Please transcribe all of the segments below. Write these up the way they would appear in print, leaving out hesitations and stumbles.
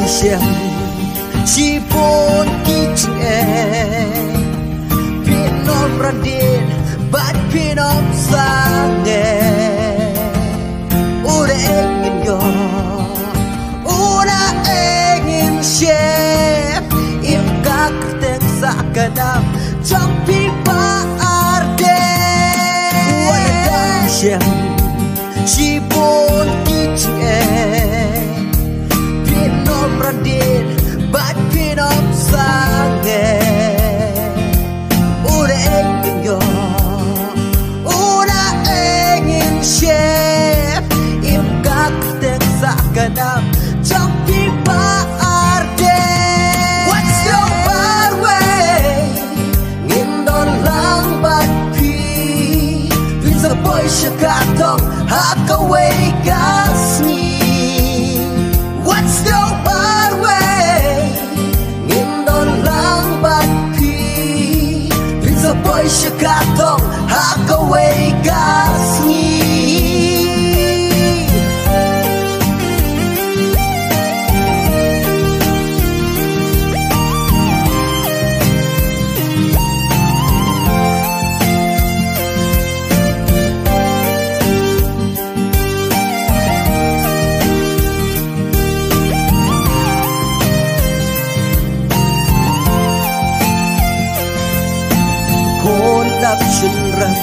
Shaphang chỉ bốn Kitz Pin nom Ardent bat pin nom Samla Ura engin yo Ura engin Shap Im kakten sakanam trong pipa Ardent Wala Shaphang chỉ bốn Kitz Pin nom Ardent bat pin nom Samla Ura engin yo Ura engin Shap Im kakten sakanam trong pipa Ardent What's your bad way Ngin don lang bat pi Pin sa boy siya katong hakaway gasni What's your bad way Ngin don lang bat pi Pin sa boy siya katong hakaway gasni Khôn đắp chân răng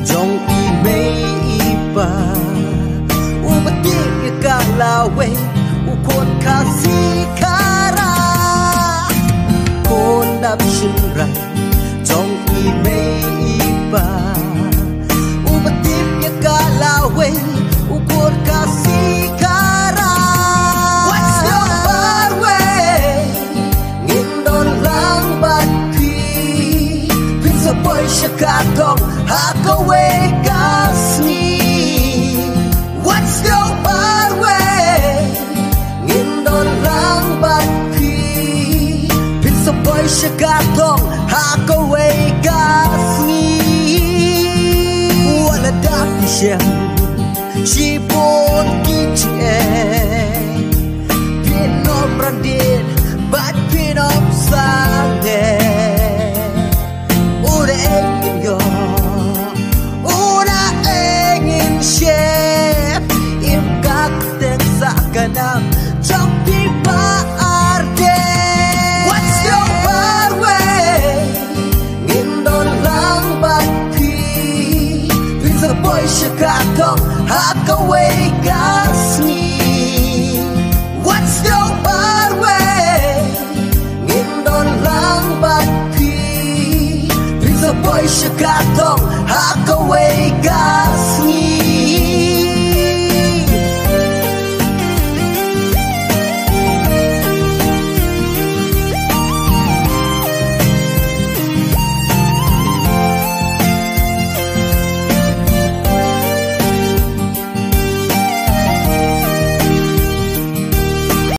trong y mây y ba u bất tiết cả là quê u khôn khá si khá ra khôn đắp chân răng trong y mây y ba u bất tiết cả là quê u khôn khá si khá ra What's your bad way Ngin don lang bat sa boy siya katong hakaway gasni What's your bad way Ngin don lang bat pi Pin sa boy siya katong hakaway gasni Wala dati siya si bon Kitz Pin nom Ardent